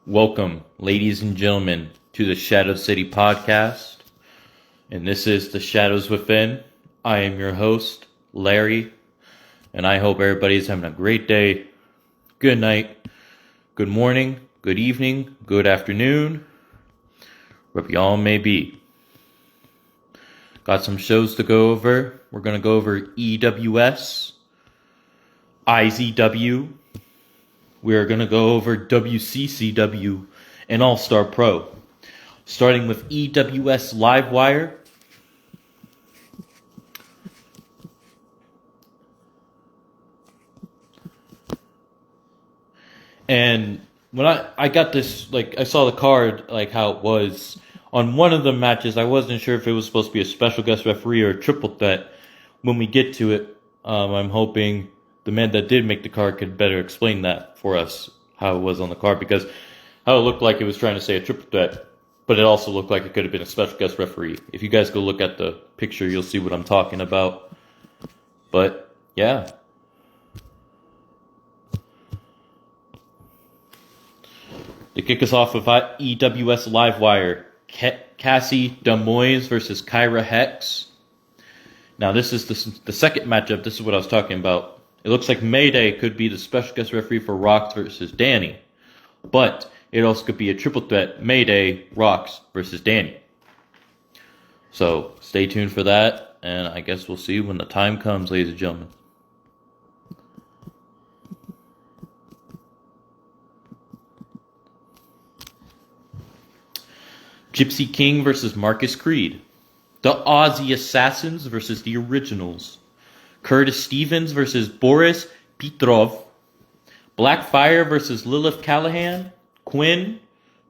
Welcome, ladies and gentlemen, to the Shadow City podcast. And this is The Shadows Within. I am your host, Larry, and I hope everybody's having a great day, good night, good morning, good evening, good afternoon, wherever y'all may be. Got some shows to go over. We're going to go over EWS, IZW. We are going to go over WCCW and All-Star Pro. Starting with EWS Livewire. And when I got this, I saw the card, how it was. On one of the matches, I wasn't sure if it was supposed to be a special guest referee or a triple threat. When we get to it, I'm hoping the man that did make the card could better explain that for us, how it was on the card, because how it looked like it was trying to say a triple threat, but it also looked like it could have been a special guest referee. If you guys go look at the picture, you'll see what I'm talking about. But, yeah. To kick us off with EWS Livewire, Cassie Demoise versus Kyra Hex. Now, this is the second matchup. This is what I was talking about. It looks like Mayday could be the special guest referee for Rox versus Danny. But it also could be a triple threat, Mayday, Rox versus Danny. So stay tuned for that, and I guess we'll see when the time comes, ladies and gentlemen. Gypsy King versus Marcus Creed. The Aussie Assassins versus the Originals. Curtis Stevens versus Boris Petrov. Blackfire versus Lilith Callahan. Quinn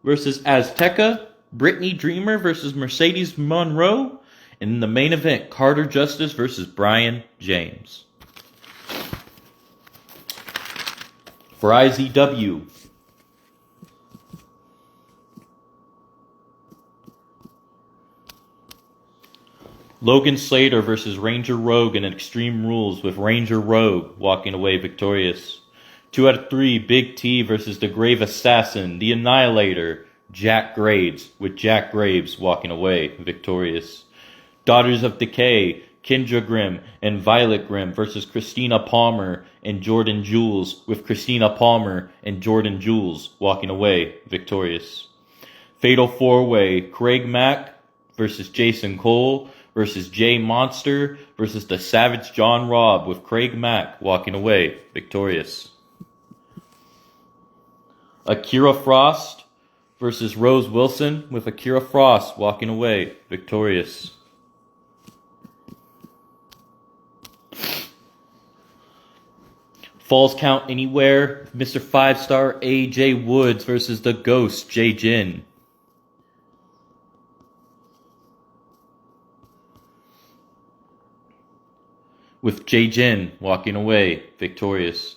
versus Azteca. Brittany Dreamer versus Mercedes Monroe. And in the main event, Carter Justice versus Brian James. For IZW, Logan Slater versus Ranger Rogue in Extreme Rules, with Ranger Rogue walking away victorious. 2 out of 3, Big T versus the Grave Assassin, the Annihilator, Jack Graves, with Jack Graves walking away victorious. Daughters of Decay, Kendra Grimm and Violet Grimm versus Christina Palmer and Jordan Jules, with Christina Palmer and Jordan Jules walking away victorious. Fatal 4-Way, Craig Mack versus Jason Cole versus Jay Monster versus the Savage John Robb, with Craig Mack walking away victorious. Akira Frost versus Rose Wilson, with Akira Frost walking away victorious. Falls Count Anywhere, Mr. 5-Star AJ Woods versus the Ghost Jay Jin. With Jay Jin walking away victorious.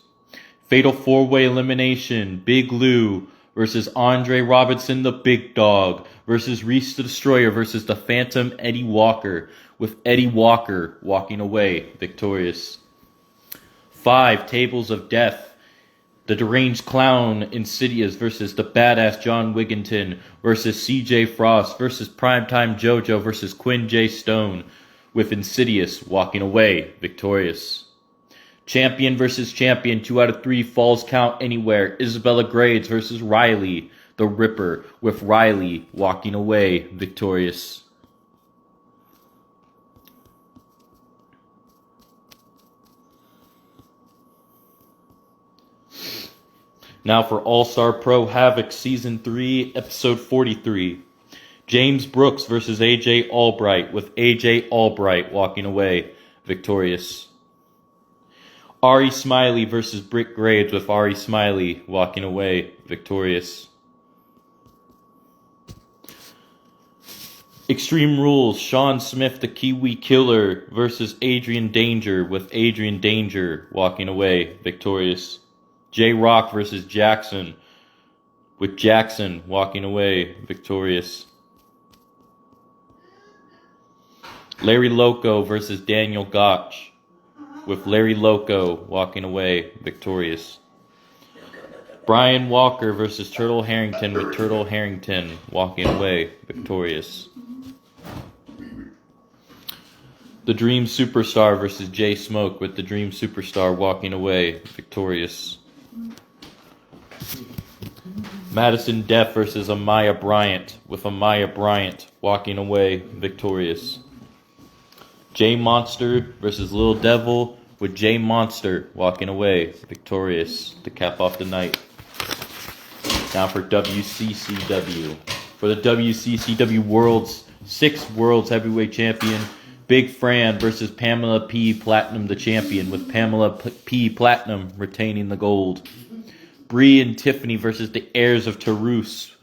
Fatal 4-Way Elimination, Big Lou versus Andre Robinson the Big Dog versus Reese the Destroyer versus the Phantom Eddie Walker, with Eddie Walker walking away victorious. 5 Tables of Death, the Deranged Clown Insidious versus the Badass John Wigginton versus CJ Frost versus Primetime JoJo versus Quinn J. Stone, with Insidious walking away victorious. Champion versus Champion, 2 out of 3, Falls Count Anywhere, Isabella Grades versus Riley the Ripper, with Riley walking away victorious. Now for All-Star Pro Havoc Season 3, Episode 43. James Brooks versus AJ Albright, with AJ Albright walking away victorious. Ari Smiley versus Britt Graves, with Ari Smiley walking away victorious. Extreme Rules, Sean Smith the Kiwi Killer versus Adrian Danger, with Adrian Danger walking away victorious. J-Rock versus Jackson, with Jackson walking away victorious. Larry Loco versus Daniel Gotch, with Larry Loco walking away victorious. Brian Walker versus Turtle Harrington, with Turtle Harrington walking away victorious. The Dream Superstar versus Jay Smoke, with the Dream Superstar walking away victorious. Madison Deff versus Amaya Bryant, with Amaya Bryant walking away victorious. Jay Monster versus Lil Devil, with Jay Monster walking away victorious to cap off the night. Now for WCCW. For the WCCW World's 6th World's Heavyweight Champion, Big Fran versus Pamela P. Platinum, the champion, with Pamela P. Platinum retaining the gold. Bree and Tiffany versus the heirs of Taurus.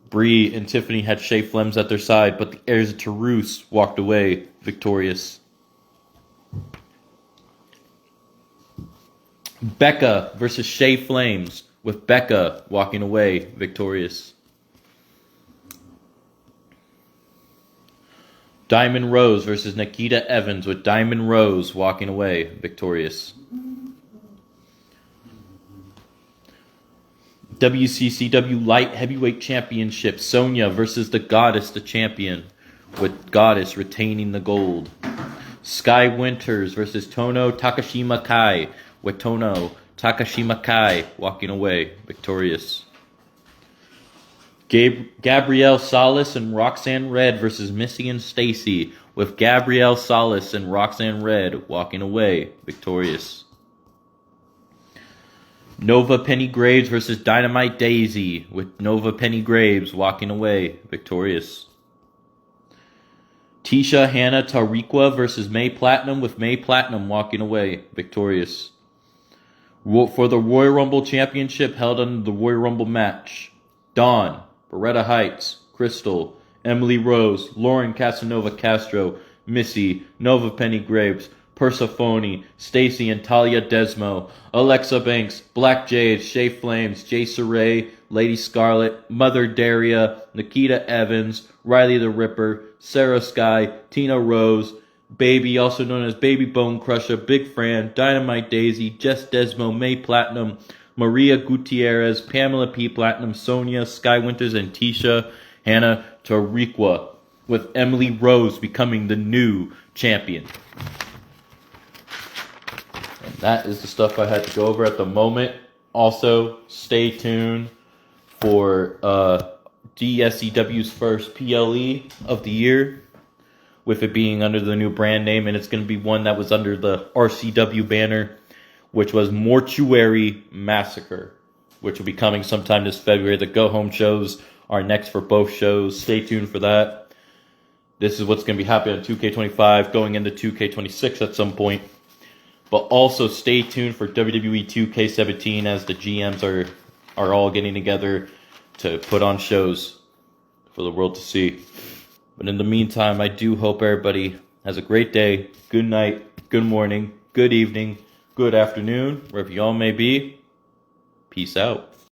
Bree and Tiffany had Shea Flems at their side, but the heirs of Taurus walked away victorious. Becca versus Shea Flames, with Becca walking away victorious. Diamond Rose versus Nikita Evans, with Diamond Rose walking away victorious. WCCW Light Heavyweight Championship, Sonya versus the Goddess, the champion, with Goddess retaining the gold. Sky Winters versus Tono Takashima Kai, with Tono Takashima Kai walking away victorious. Gabrielle Salas and Roxanne Red versus Missy and Stacy, with Gabrielle Salas and Roxanne Red walking away victorious. Nova Penny Graves versus Dynamite Daisy, with Nova Penny Graves walking away victorious. Tisha Hannah Tariqua versus May Platinum, with May Platinum walking away victorious. For the Royal Rumble Championship held under the Royal Rumble match, Dawn, Beretta Heights, Crystal, Emily Rose, Lauren Casanova Castro, Missy, Nova Penny Graves, Persephone, Stacy and Talia Desmo, Alexa Banks, Black Jade, Shea Flames, Jay Saray, Lady Scarlet, Mother Daria, Nikita Evans, Riley the Ripper, Sarah Sky, Tina Rose, Baby, also known as Baby Bone Crusher, Big Fran, Dynamite Daisy, Jess Desmo, May Platinum, Maria Gutierrez, Pamela P. Platinum, Sonia, Sky Winters, and Tisha Hannah Tariqua, with Emily Rose becoming the new champion. And that is the stuff I had to go over at the moment. Also, stay tuned for DSCW's first PLE of the year, with it being under the new brand name, and it's going to be one that was under the RCW banner, which was Mortuary Massacre, which will be coming sometime this February. The go-home shows are next for both shows. Stay tuned for that. This is what's going to be happening on 2K25, going into 2K26 at some point. But also stay tuned for WWE 2K17, as the GMs are all getting together to put on shows for the world to see. But in the meantime, I do hope everybody has a great day, good night, good morning, good evening, good afternoon, wherever y'all may be. Peace out.